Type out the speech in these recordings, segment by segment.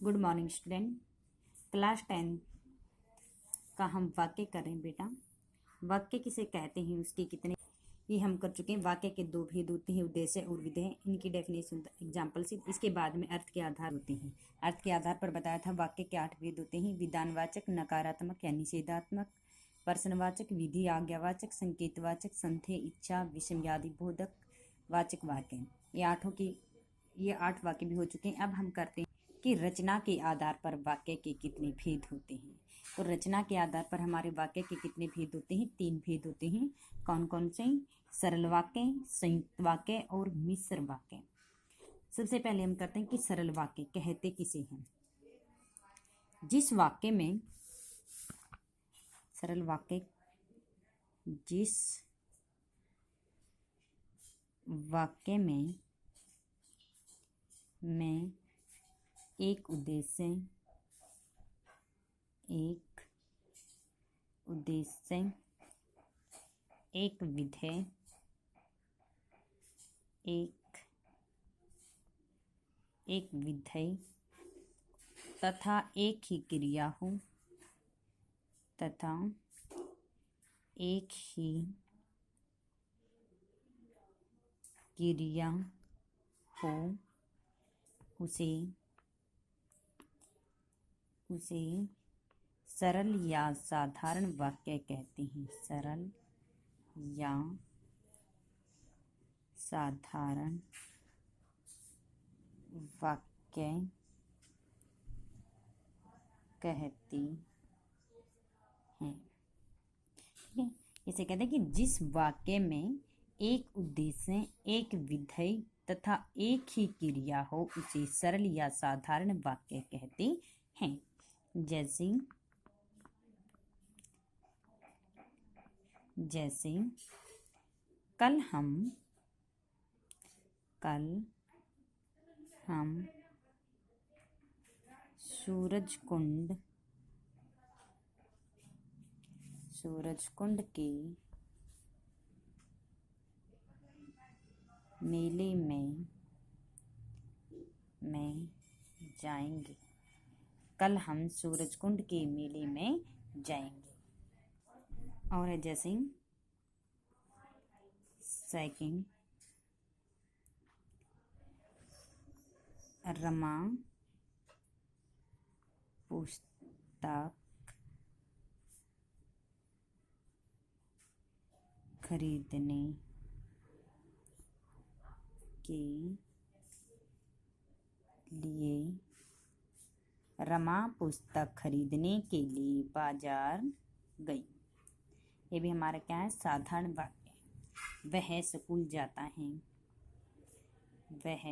Good morning student. Class 10 का हम वाक्य करें बेटा। वाक्य किसे कहते हैं, उसके कितने ये हम कर चुके हैं। वाक्य के दो भेद होते हैं, उद्देश्य और विधेय। इनकी डेफिनेशन एग्जाम्पल से इसके बाद में अर्थ के आधार होते हैं। अर्थ के आधार पर बताया था वाक्य के 8 भेद होते हैं। विधानवाचक, नकारात्मक या निषेधात्मक, प्रश्नवाचक, विधि आज्ञावाचक, संकेतवाचक, संदेह, इच्छा, विषमयादि बोधक वाचक वाक्य। ये 8 वाक्य भी हो चुके हैं। अब हम करते हैं कि रचना के आधार पर वाक्य के कितने भेद होते हैं। तो रचना के आधार पर हमारे वाक्य के कितने भेद होते हैं? 3 भेद होते हैं। कौन कौन से? सरल वाक्य, संयुक्त वाक्य और मिश्र वाक्य। सबसे पहले हम करते हैं कि सरल वाक्य कहते किसे हैं। जिस वाक्य में सरल वाक्य जिस वाक्य में एक उद्देश्य, एक विधेय, एक विधेय तथा एक ही क्रिया हो, उसे सरल या साधारण वाक्य कहते हैं। सरल या साधारण वाक्य कहते हैं। ठीक है, इसे कहते हैं कि जिस वाक्य में एक उद्देश्य, एक विधेय तथा एक ही क्रिया हो, उसे सरल या साधारण वाक्य कहते हैं। जैसे कल हम सूरजकुंड के मेले में जाएंगे। कल हम सूरजकुंड के मेले में जाएंगे। और है जैसे सेकंड, रमा पुस्तक खरीदने के लिए बाजार गई। ये भी हमारा क्या है? साधारण वाक्य। वह स्कूल जाता है। वह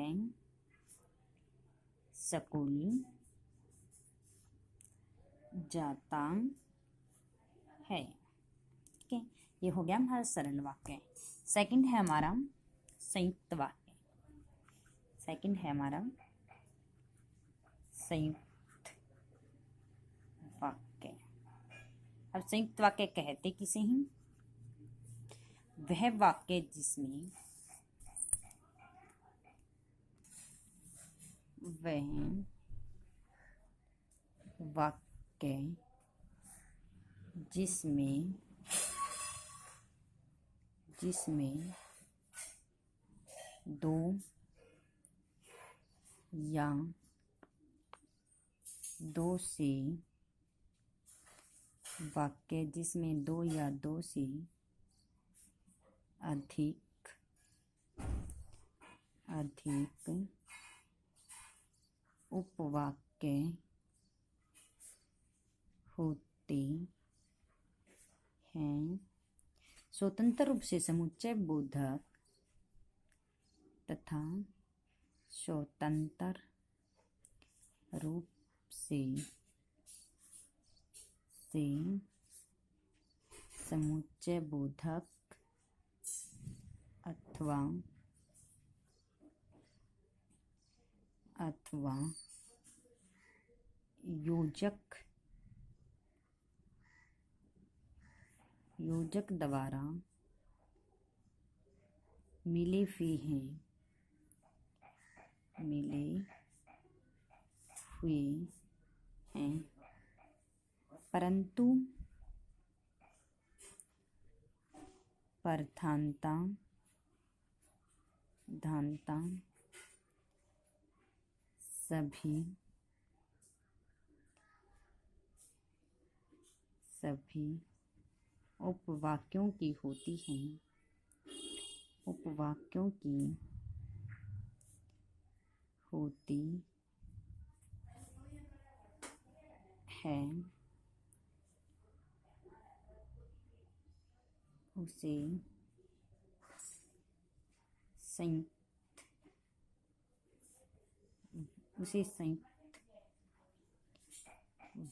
स्कूल जाता है। ठीक है, ये हो गया हमारा सरल वाक्य। सेकंड है हमारा संयुक्त वाक्य। अब संयुक्त वाक्य कहते किसे हैं? वह वाक्य जिसमें दो या दो से अधिक उपवाक्य होते हैं। स्वतंत्र रूप से समुच्चय बोधक तथा स्वतंत्र रूप से समुच्चय बोधक अथवा योजक द्वारा मिले हुए हैं, परंतु प्रधानता धानता सभी उपवाक्यों की होती है, उपवाक्यों की होती है, उसे संयुक्त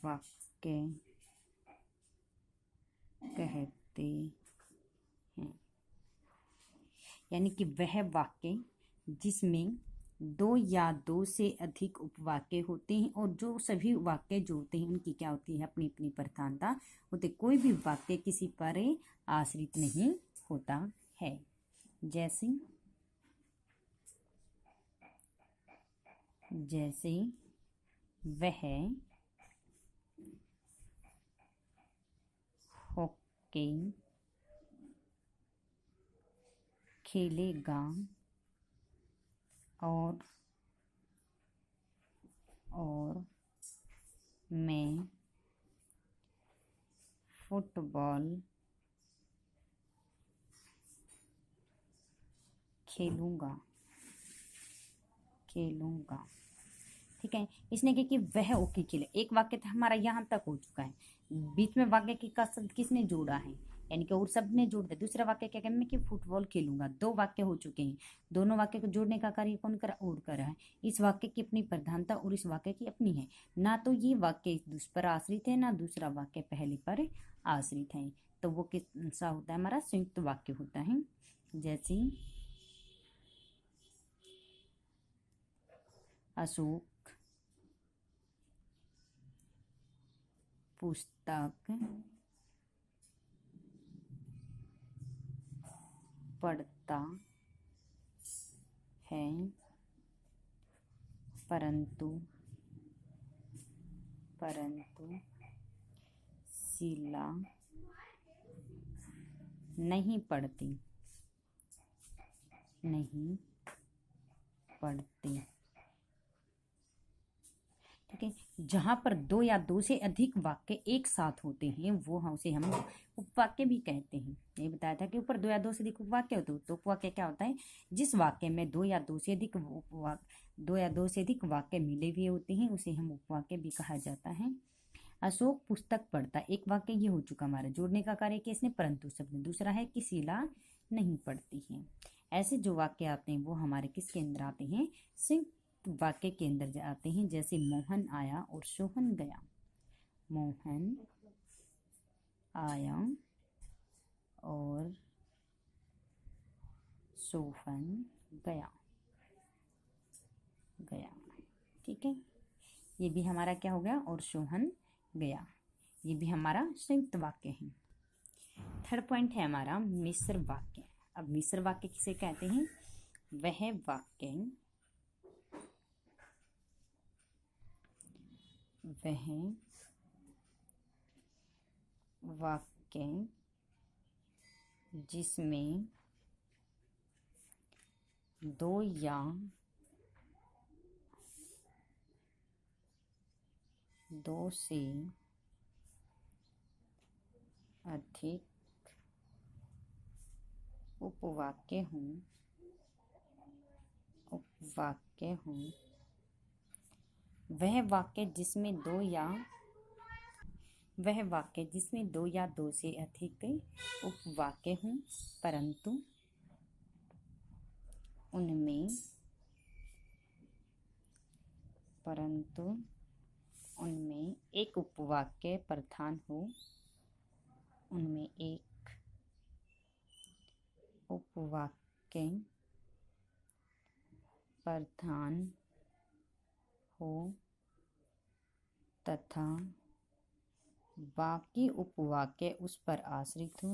वाक्य कहते हैं। यानी कि वह वाक्य जिसमें दो या दो से अधिक उपवाक्य होते हैं और जो सभी वाक्य जो होते हैं उनकी क्या होती है, अपनी अपनी प्रधानता होती है। कोई भी वाक्य किसी पर आश्रित नहीं होता है। जैसे वह हॉकी खेलेगा और मैं फुटबॉल खेलूंगा। ठीक है, इसने क्या कि वह हॉकी खेले, एक वाक्य तो हमारा यहाँ तक हो चुका है। बीच में वाक्य की का शब्द किसने जोड़ा है, यानी कि और शब्द ने जोड़ दिया। दूसरा वाक्य क्या कहना है कि फुटबॉल खेलूंगा। दो वाक्य हो चुके हैं, दोनों वाक्य को जोड़ने का कार्य कौन करा, और करा है। इस वाक्य की अपनी प्रधानता और इस वाक्य की अपनी है। ना तो ये वाक्य दूसरे पर आश्रित है, ना दूसरा वाक्य पहले पर आश्रित है। तो वो किसा होता है, हमारा संयुक्त वाक्य होता है। जैसे अशोक पुस्तक पढ़ता है, परंतु शीला नहीं पढ़ती। ठीक है, जहां पर दो या दो से अधिक वाक्य एक साथ होते हैं वो उसे हम उपवाक्य भी कहते हैं। ये बताया था कि ऊपर दो या दो से अधिक उपवाक्य होते हैं। तो उपवाक्य क्या होता है, जिस वाक्य में दो या दो से अधिक वाक्य मिले हुए होते हैं उसे हम उपवाक्य भी कहा जाता है। अशोक पुस्तक पढ़ता, एक वाक्य ये हो चुका हमारा, जोड़ने का कार्य किसने, परंतु शब्द। दूसरा है कि शीला नहीं पढ़ती है। ऐसे जो वाक्य आते हैं वो हमारे किसके अंदर आते हैं, संयुक्त वाक्य के अंदर जाते हैं। जैसे मोहन आया और सोहन गया। मोहन आया और सोहन गया। ठीक है, ये भी हमारा क्या हो गया, और सोहन गया। ये भी हमारा संयुक्त वाक्य है। थर्ड पॉइंट है हमारा मिश्र वाक्य। अब मिश्र वाक्य किसे कहते हैं, वह वाक्य जिसमें दो या दो से अधिक उपवाक्य हों, वह वाक्य जिसमें दो या दो से अधिक उपवाक्य हों, परंतु उनमें एक उपवाक्य प्रधान हो, तथा बाकी उपवाक्य उस पर आश्रित हो,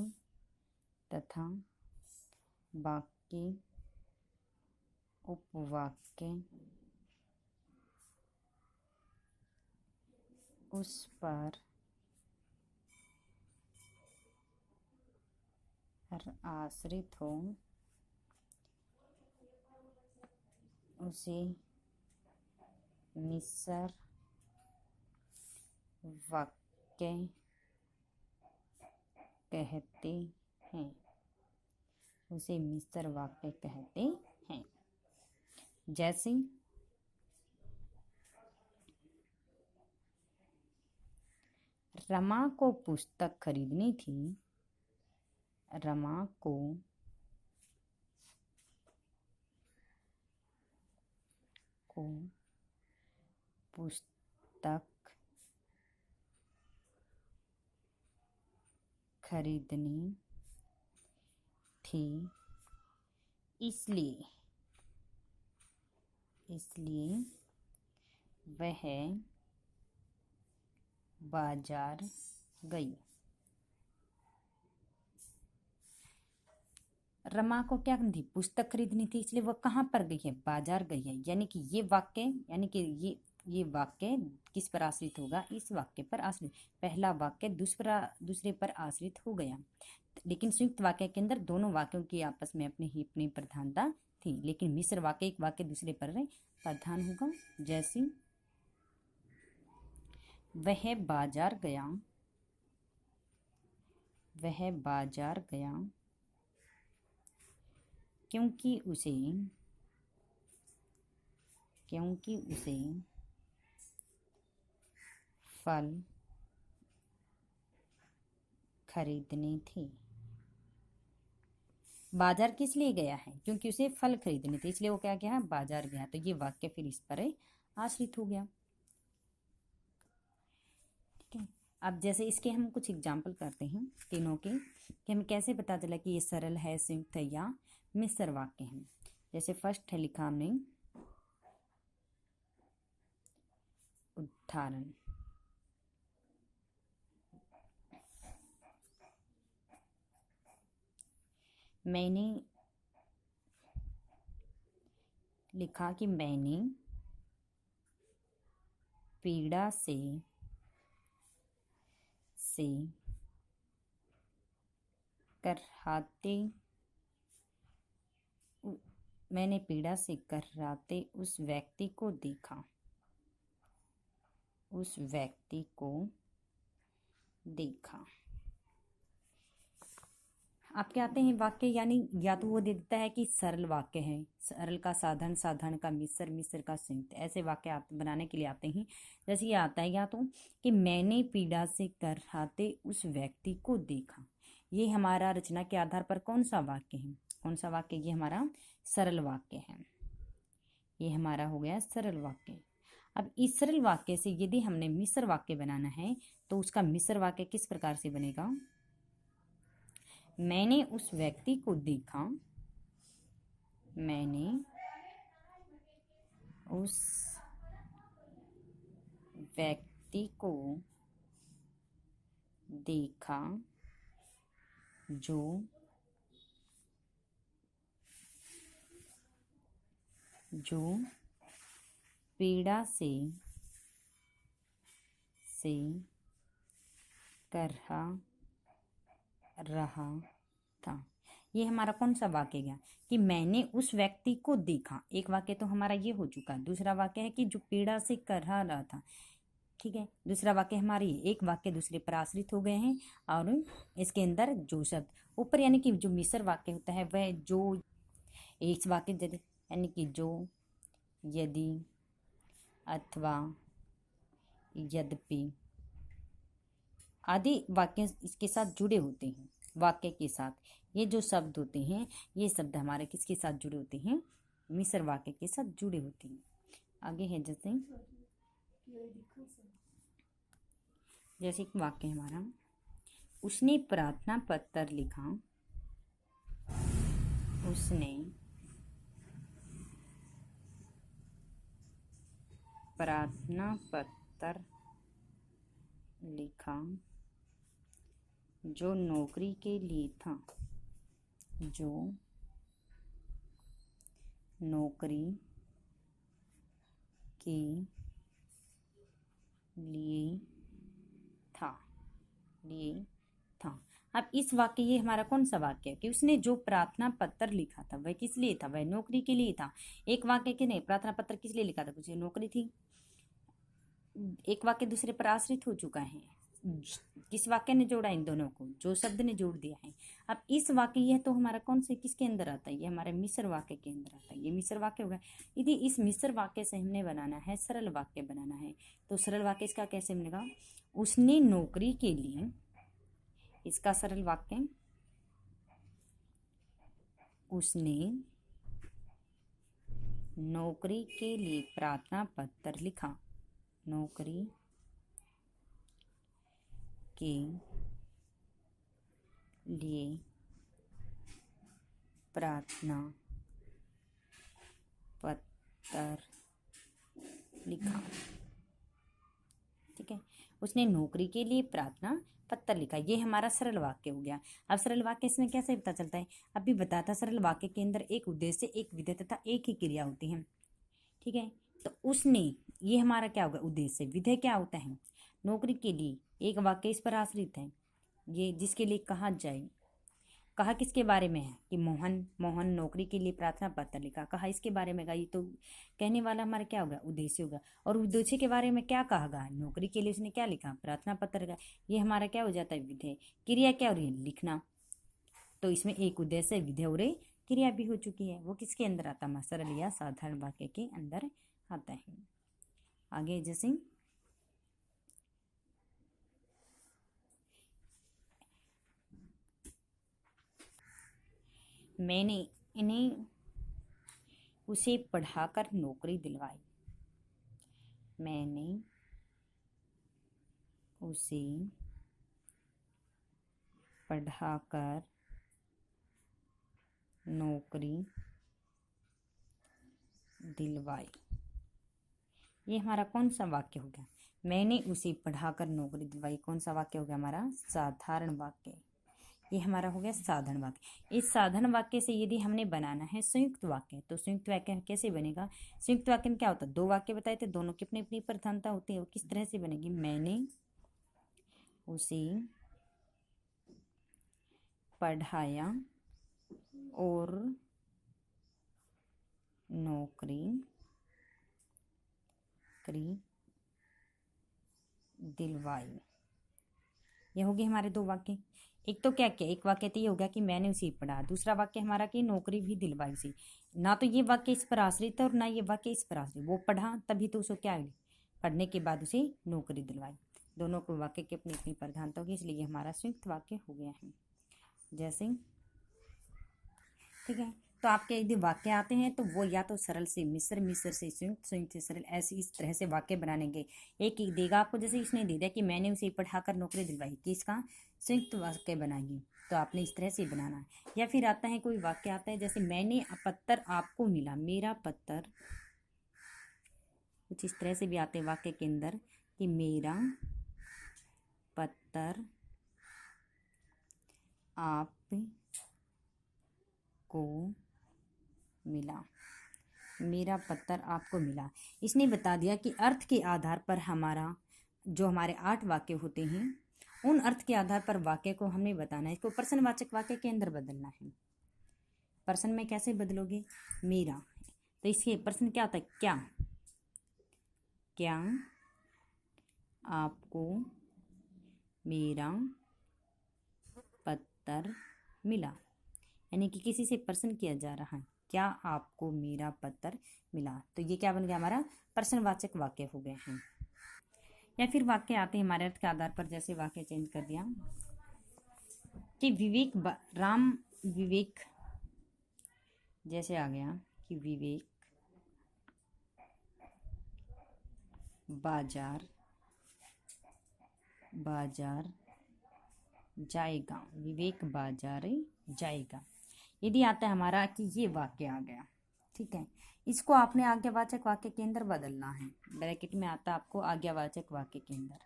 उस पर आश्रित हो उसे मिश्र वाक्य कहते हैं। उसे मिश्र वाक्य कहते हैं। जैसे रमा को पुस्तक खरीदनी थी। रमा को पुस्तक खरीदनी थी, इसलिए वह बाजार गई। रमा को क्या करनी थी? पुस्तक खरीदनी थी, इसलिए वह कहाँ पर गई है? बाजार गई है। यानी कि ये वाक्य किस पर आश्रित होगा? इस वाक्य पर आश्रित। पहला वाक्य दूसरे पर आश्रित हो गया, लेकिन संयुक्त वाक्य के अंदर दोनों वाक्यों की आपस में अपनी प्रधानता थी, लेकिन मिश्र वाक्य एक वाक्य दूसरे पर प्रधान होगा। जैसे वह बाजार गया। वह बाजार गया क्योंकि उसे फल खरीदने थे। बाजार किस लिए गया है? क्योंकि उसे फल खरीदने थे, इसलिए वो क्या गया? बाजार गया। तो ये वाक्य फिर इस पर आश्रित हो गया। ठीक है, अब जैसे इसके हम कुछ एग्जाम्पल करते हैं तीनों के, कि हमें कैसे पता चला कि ये सरल है, संयुक्त है या मिश्र वाक्य है। जैसे फर्स्ट है लिखा हमने उदाहरण। मैंने लिखा कि मैंने पीड़ा से कराते उस व्यक्ति को देखा। आपके आते हैं वाक्य, यानी या तो वो दे देता है कि सरल वाक्य है, सरल का साधारण, साधारण का मिश्र, मिश्र का संयुक्त, ऐसे वाक्य बनाने के लिए आते हैं। जैसे ये आता है या तो कि मैंने पीड़ा से कराते उस व्यक्ति को देखा। ये हमारा रचना के आधार पर कौन सा वाक्य है? कौन सा वाक्य? ये हमारा सरल वाक्य है। ये हमारा हो गया सरल वाक्य। अब इस सरल वाक्य से यदि हमने मिश्र वाक्य बनाना है तो उसका मिश्र वाक्य किस प्रकार से बनेगा? मैंने उस व्यक्ति को देखा। मैंने उस व्यक्ति को देखा जो पीड़ा से कर रहा था। ये हमारा कौन सा वाक्य गया? कि मैंने उस व्यक्ति को देखा। एक वाक्य तो हमारा ये हो चुका। दूसरा वाक्य है कि जो पीड़ा से कर रहा था। ठीक है, दूसरा वाक्य हमारी एक वाक्य दूसरे पर आश्रित हो गए हैं, और इसके अंदर जो शब्द ऊपर, यानी कि जो मिश्र वाक्य होता है वह जो, इस वाक्य यानी कि जो, यदि, अथवा, यद्यपि आदि वाक्य इसके साथ जुड़े होते हैं। वाक्य के साथ ये जो शब्द होते हैं, ये शब्द हमारे किसके साथ जुड़े होते हैं? मिश्र वाक्य के साथ जुड़े होते हैं। आगे है जैसे एक वाक्य हमारा, उसने प्रार्थना पत्र लिखा। उसने प्रार्थना पत्र लिखा जो नौकरी के लिए था। जो नौकरी के लिए लिए था। अब इस वाक्य, ये हमारा कौन सा वाक्य है कि उसने जो प्रार्थना पत्र लिखा था वह किस लिए था, वह नौकरी के लिए था। एक वाक्य के नहीं, प्रार्थना पत्र किस लिए लिखा था, कुछ नौकरी थी। एक वाक्य दूसरे पर आश्रित हो चुका है। किस वाक्य ने जोड़ा इन दोनों को, जो शब्द ने जोड़ दिया है। अब इस वाक्य, यह तो हमारा कौन से किसके अंदर आता है, ये हमारे मिश्र वाक्य के अंदर आता है। ये मिश्र वाक्य होगा। यदि इस मिश्र वाक्य से हमने बनाना है, सरल वाक्य बनाना है, तो सरल वाक्य इसका कैसे बनेगा, उसने नौकरी के लिए, इसका सरल वाक्य, उसने नौकरी के लिए प्रार्थना पत्र लिखा। नौकरी के लिए प्रार्थना पत्र लिखा। ठीक है, उसने नौकरी के लिए प्रार्थना पत्र लिखा। ये हमारा सरल वाक्य हो गया। अब सरल वाक्य इसमें कैसे पता चलता है, अभी बताया था, सरल वाक्य के अंदर एक उद्देश्य, एक विधेय तथा एक ही क्रिया होती है। ठीक है, तो उसने, ये हमारा क्या होगा, उद्देश्य। विधेय क्या होता है, नौकरी के लिए, एक वाक्य इस पर आश्रित है, ये जिसके लिए कहा जाए। कहा किसके बारे में है कि मोहन नौकरी के लिए प्रार्थना पत्र लिखा। कहा इसके बारे में, ये तो कहने वाला हमारा क्या होगा, उद्देश्य होगा। और उद्देश्य के बारे में क्या कहा गया, नौकरी के लिए उसने क्या लिखा, प्रार्थना पत्र लिखा। ये हमारा क्या हो जाता है, विधेय। क्रिया क्या हो रही है, लिखना। तो इसमें एक उद्देश्य, विधेय और क्रिया भी हो चुकी है। वो किसके अंदर आता है, सरल या साधारण वाक्य के अंदर आता है। आगे जैसे मैंने इन्हें उसे पढ़ाकर नौकरी दिलवाई। मैंने उसे पढ़ाकर नौकरी दिलवाई। ये हमारा कौन सा वाक्य हो गया, मैंने उसे पढ़ाकर नौकरी दिलवाई। कौन सा वाक्य हो गया हमारा, साधारण वाक्य। ये हमारा हो गया साधारण वाक्य। इस साधारण वाक्य से यदि हमने बनाना है संयुक्त वाक्य, तो संयुक्त वाक्य कैसे बनेगा, संयुक्त वाक्य में क्या होता है, दो वाक्य बताए थे, दोनों की अपनी अपनी प्रधानता होती है। वो किस तरह से बनेगी, मैंने उसे पढ़ाया और नौकरी दिलवाई। ये हो गए हमारे दो वाक्य। एक तो क्या किया, एक वाक्य तो ये हो गया कि मैंने उसे पढ़ा, दूसरा वाक्य हमारा कि नौकरी भी दिलवाई उसे। ना तो ये वाक्य इस पर आश्रित है और ना ये वाक्य इस पर आश्रित। वो पढ़ा तभी तो उसको क्या हुई, पढ़ने के बाद उसे नौकरी दिलवाई। दोनों को वाक्य की अपनी अपनी प्रधानता होगी, इसलिए हमारा संयुक्त वाक्य हो गया है। जैसे ठीक है, तो आपके यदि वाक्य आते हैं तो वो या तो सरल से मिश्र, मिश्र से संयुक्त, संयुक्त से सरल, ऐसे इस तरह से वाक्य बनानेंगे। एक ही देगा आपको, जैसे इसने दे दिया कि मैंने उसे पढ़ाकर नौकरी दिलवाई, कि इसका संयुक्त वाक्य बनाइए, तो आपने इस तरह से बनाना है। या फिर आता है कोई वाक्य आता है जैसे मैंने पत्र आपको मिला, मेरा पत्र, कुछ इस तरह से भी आते हैं वाक्य के अंदर कि मेरा पत्र आपको मिला, मेरा पत्र आपको मिला। इसने बता दिया कि अर्थ के आधार पर हमारा जो हमारे 8 वाक्य होते हैं, उन अर्थ के आधार पर वाक्य को हमने बताना है। इसको प्रश्नवाचक वाक्य के अंदर बदलना है। प्रश्न में कैसे बदलोगे, मेरा, तो इसके प्रश्न क्या होता है, क्या आपको मेरा पत्र मिला। यानी कि किसी से प्रश्न किया जा रहा है, क्या आपको मेरा पत्र मिला। तो ये क्या बन गया, हमारा प्रश्नवाचक वाक्य हो गए हैं। या फिर वाक्य आते हैं हमारे अर्थ के आधार पर, जैसे वाक्य चेंज कर दिया कि राम विवेक, जैसे आ गया कि विवेक बाजार जाएगा, विवेक बाजार जाएगा। यदि आता है हमारा कि ये वाक्य आ गया, ठीक है, इसको आपने आज्ञावाचक वाक्य के अंदर बदलना है। ब्रैकेट में आता आपको आज्ञावाचक वाक्य के अंदर,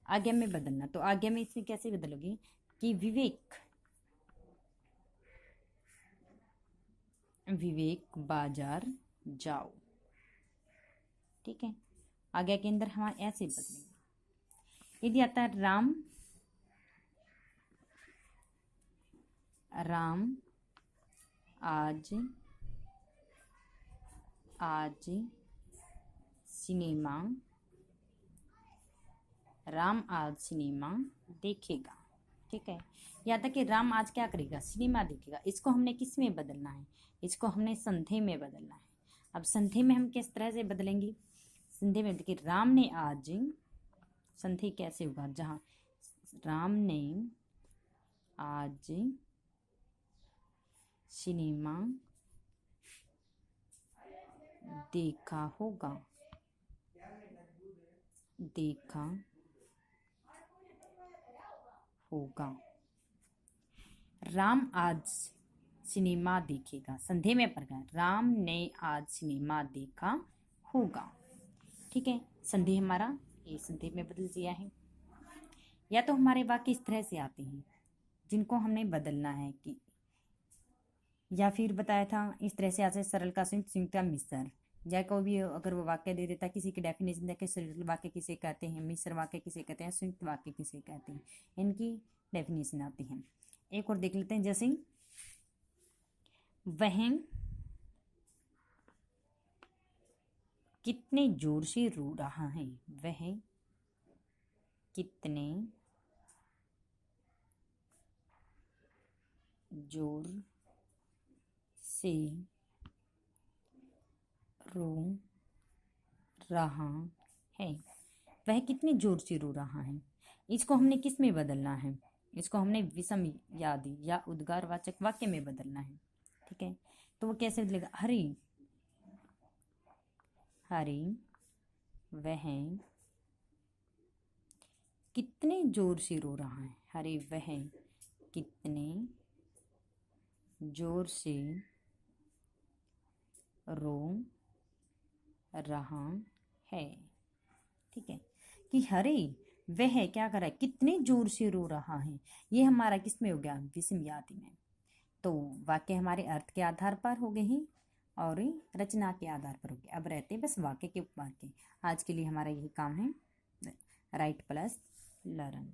आज्ञा में बदलना। तो आज्ञा में इसमें कैसे बदलोगे कि विवेक बाजार जाओ। ठीक है, आज्ञा के अंदर हम ऐसे बदलेंगे। यदि आता है राम राम आज सिनेमा देखेगा। ठीक है, या था कि राम आज क्या करेगा, सिनेमा देखेगा। इसको हमने किस में बदलना है, इसको हमने संधि में बदलना है। अब संधि में हम किस तरह से बदलेंगे, संधि में देखिए राम ने आज, संधि कैसे होगा, जहाँ राम ने आज सिनेमा देखा होगा, राम आज सिनेमा देखेगा, संधि में प्रकार राम ने आज सिनेमा देखा होगा। ठीक है, संधि हमारा ये संधि में बदल दिया है। या तो हमारे वाक्य इस तरह से आते हैं जिनको हमने बदलना है कि, या फिर बताया था इस तरह से आते सरल का संयुक्त, संयुक्त का मिश्र, या कोई भी अगर वो वाक्य दे देता, किसी की डेफिनेशन देके सरल वाक्य किसे कहते हैं, मिश्र वाक्य किसे कहते हैं, संयुक्त वाक्य किसे कहते हैं, इनकी डेफिनेशन आती है। एक और देख लेते हैं, जैसे वह कितने जोर से रो रहा है, वह कितने जोर से रो रहा है, वह कितने जोर से रो रहा है। इसको हमने किस में बदलना है, इसको हमने विषम यादि या उद्गारवाचक वाक्य में बदलना है। ठीक है, तो वो कैसे बदलेगा, हरी वह कितने जोर से रो रहा है, हरी वह कितने जोर से रो रहा है। ठीक है, कि हरे वह क्या कर रहा है, कितने जोर से रो रहा है, ये हमारा किस में हो गया, विषम यादि में। तो वाक्य हमारे अर्थ के आधार पर हो गए हैं और रचना के आधार पर हो गए। अब रहते बस वाक्य के उपवाक्य। आज के लिए हमारा यही काम है, राइट प्लस लर्न।